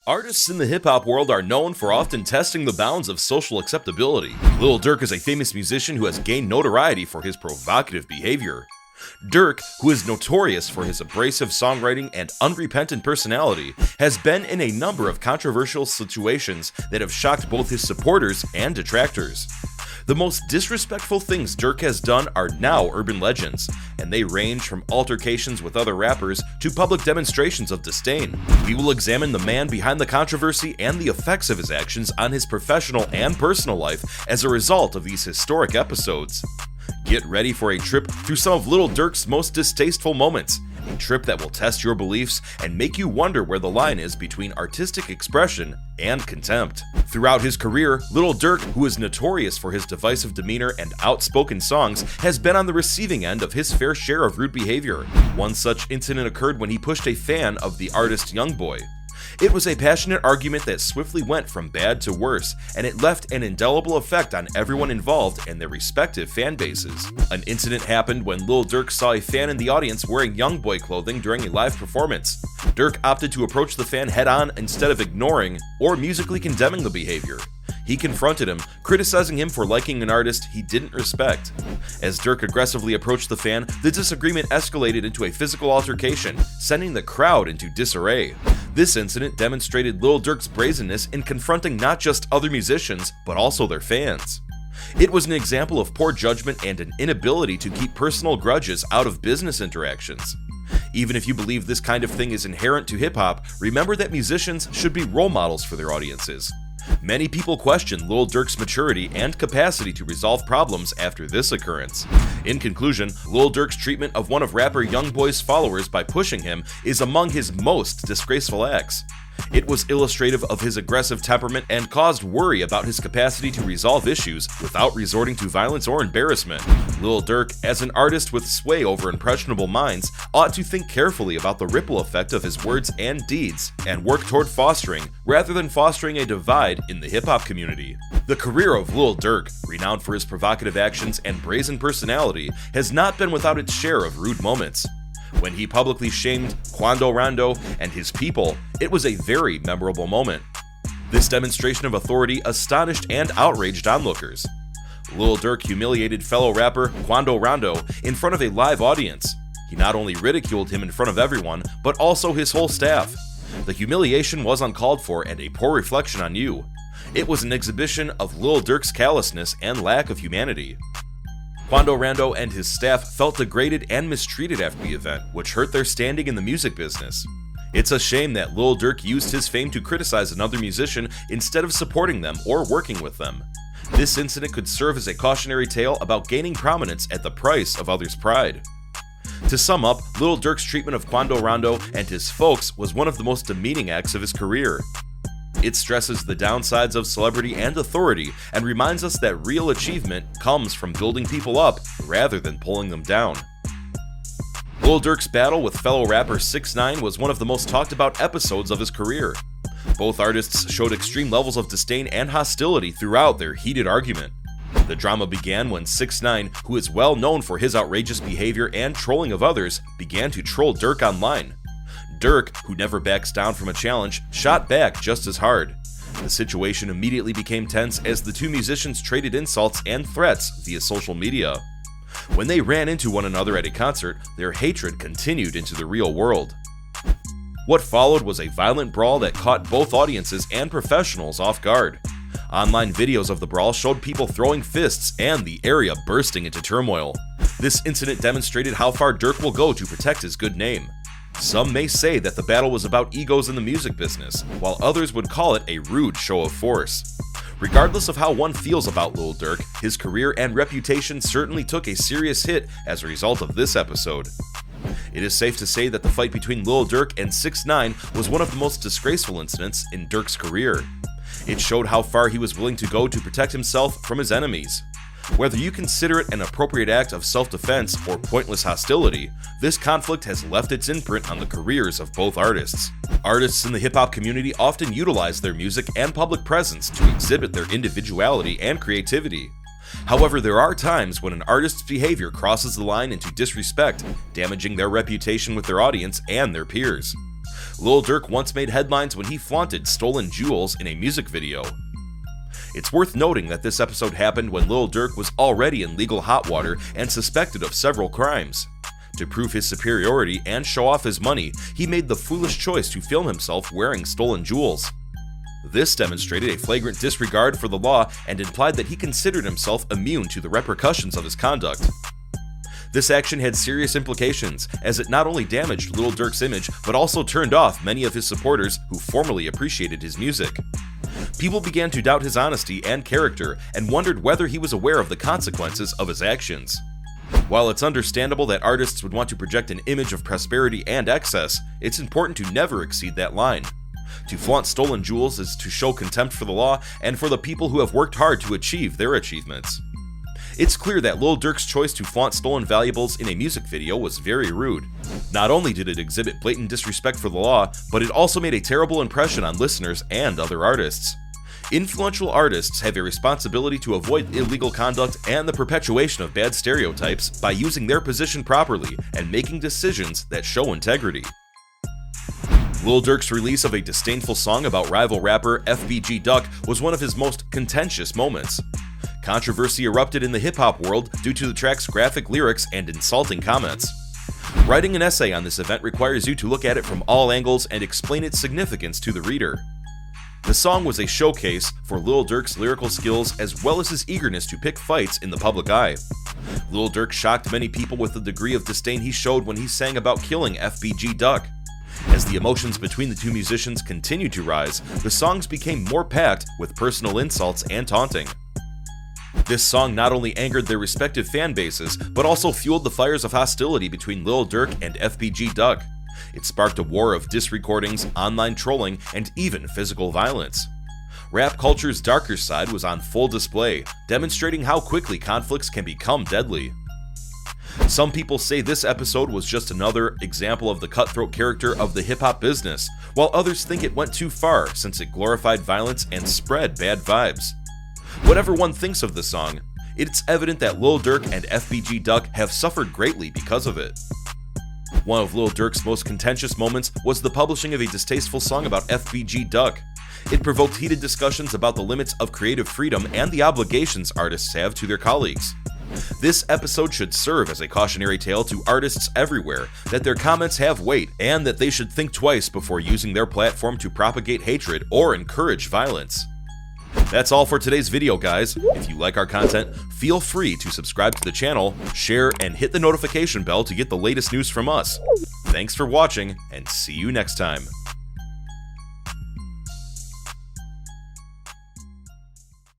Artists in the hip-hop world are known for often testing the bounds of social acceptability. Lil Durk is a famous musician who has gained notoriety for his provocative behavior. Durk, who is notorious for his abrasive songwriting and unrepentant personality, has been in a number of controversial situations that have shocked both his supporters and detractors. The most disrespectful things Durk has done are now urban legends, and they range from altercations with other rappers to public demonstrations of disdain. We will examine the man behind the controversy and the effects of his actions on his professional and personal life as a result of these historic episodes. Get ready for a trip through some of Lil Durk's most distasteful moments, a trip that will test your beliefs and make you wonder where the line is between artistic expression and contempt. Throughout his career, Lil Durk, who is notorious for his divisive demeanor and outspoken songs, has been on the receiving end of his fair share of rude behavior. One such incident occurred when he pushed a fan of the artist Youngboy. It was a passionate argument that swiftly went from bad to worse, and it left an indelible effect on everyone involved and their respective fan bases. An incident happened when Lil Durk saw a fan in the audience wearing Youngboy clothing during a live performance. Durk opted to approach the fan head-on instead of ignoring or musically condemning the behavior. He confronted him, criticizing him for liking an artist he didn't respect. As Durk aggressively approached the fan, the disagreement escalated into a physical altercation, sending the crowd into disarray. This incident demonstrated Lil Durk's brazenness in confronting not just other musicians, but also their fans. It was an example of poor judgment and an inability to keep personal grudges out of business interactions. Even if you believe this kind of thing is inherent to hip-hop, remember that musicians should be role models for their audiences. Many people question Lil Durk's maturity and capacity to resolve problems after this occurrence. In conclusion, Lil Durk's treatment of one of rapper Youngboy's followers by pushing him is among his most disgraceful acts. It was illustrative of his aggressive temperament and caused worry about his capacity to resolve issues without resorting to violence or embarrassment. Lil Durk, as an artist with sway over impressionable minds, ought to think carefully about the ripple effect of his words and deeds, and work toward fostering, rather than fostering a divide in the hip-hop community. The career of Lil Durk, renowned for his provocative actions and brazen personality, has not been without its share of rude moments. When he publicly shamed Cuando, Rondo and his people, it was a very memorable moment. This demonstration of authority astonished and outraged onlookers. Lil Durk humiliated fellow rapper Cuando Rondo in front of a live audience. He not only ridiculed him in front of everyone, but also his whole staff. The humiliation was uncalled for and a poor reflection on you. It was an exhibition of Lil Durk's callousness and lack of humanity. Cuando Rondo and his staff felt degraded and mistreated after the event, which hurt their standing in the music business. It's a shame that Lil Durk used his fame to criticize another musician instead of supporting them or working with them. This incident could serve as a cautionary tale about gaining prominence at the price of others' pride. To sum up, Lil Durk's treatment of Cuando Rondo and his folks was one of the most demeaning acts of his career. It stresses the downsides of celebrity and authority and reminds us that real achievement comes from building people up rather than pulling them down. Lil Durk's battle with fellow rapper 6ix9ine was one of the most talked about episodes of his career. Both artists showed extreme levels of disdain and hostility throughout their heated argument. The drama began when 6ix9ine, who is well known for his outrageous behavior and trolling of others, began to troll Durk online. Durk, who never backs down from a challenge, shot back just as hard. The situation immediately became tense as the two musicians traded insults and threats via social media. When they ran into one another at a concert, their hatred continued into the real world. What followed was a violent brawl that caught both audiences and professionals off guard. Online videos of the brawl showed people throwing fists and the area bursting into turmoil. This incident demonstrated how far Durk will go to protect his good name. Some may say that the battle was about egos in the music business, while others would call it a rude show of force. Regardless of how one feels about Lil Durk, his career and reputation certainly took a serious hit as a result of this episode. It is safe to say that the fight between Lil Durk and 6ix9ine was one of the most disgraceful incidents in Durk's career. It showed how far he was willing to go to protect himself from his enemies. Whether you consider it an appropriate act of self-defense or pointless hostility, this conflict has left its imprint on the careers of both artists. Artists in the hip-hop community often utilize their music and public presence to exhibit their individuality and creativity. However, there are times when an artist's behavior crosses the line into disrespect, damaging their reputation with their audience and their peers. Lil Durk once made headlines when he flaunted stolen jewels in a music video. It's worth noting that this episode happened when Lil Durk was already in legal hot water and suspected of several crimes. To prove his superiority and show off his money, he made the foolish choice to film himself wearing stolen jewels. This demonstrated a flagrant disregard for the law and implied that he considered himself immune to the repercussions of his conduct. This action had serious implications, as it not only damaged Lil Durk's image, but also turned off many of his supporters who formerly appreciated his music. People began to doubt his honesty and character and wondered whether he was aware of the consequences of his actions. While it's understandable that artists would want to project an image of prosperity and excess, it's important to never exceed that line. To flaunt stolen jewels is to show contempt for the law and for the people who have worked hard to achieve their achievements. It's clear that Lil Durk's choice to flaunt stolen valuables in a music video was very rude. Not only did it exhibit blatant disrespect for the law, but it also made a terrible impression on listeners and other artists. Influential artists have a responsibility to avoid illegal conduct and the perpetuation of bad stereotypes by using their position properly and making decisions that show integrity. Lil Durk's release of a disdainful song about rival rapper FBG Duck was one of his most contentious moments. Controversy erupted in the hip-hop world due to the track's graphic lyrics and insulting comments. Writing an essay on this event requires you to look at it from all angles and explain its significance to the reader. The song was a showcase for Lil Durk's lyrical skills as well as his eagerness to pick fights in the public eye. Lil Durk shocked many people with the degree of disdain he showed when he sang about killing FBG Duck. As the emotions between the two musicians continued to rise, the songs became more packed with personal insults and taunting. This song not only angered their respective fan bases, but also fueled the fires of hostility between Lil Durk and FBG Duck. It sparked a war of diss recordings, online trolling, and even physical violence. Rap culture's darker side was on full display, demonstrating how quickly conflicts can become deadly. Some people say this episode was just another example of the cutthroat character of the hip-hop business, while others think it went too far since it glorified violence and spread bad vibes. Whatever one thinks of the song, it's evident that Lil Durk and FBG Duck have suffered greatly because of it. One of Lil Durk's most contentious moments was the publishing of a distasteful song about FBG Duck. It provoked heated discussions about the limits of creative freedom and the obligations artists have to their colleagues. This episode should serve as a cautionary tale to artists everywhere that their comments have weight and that they should think twice before using their platform to propagate hatred or encourage violence. That's all for today's video, guys. If you like our content, feel free to subscribe to the channel, share, and hit the notification bell to get the latest news from us. Thanks for watching, and see you next time.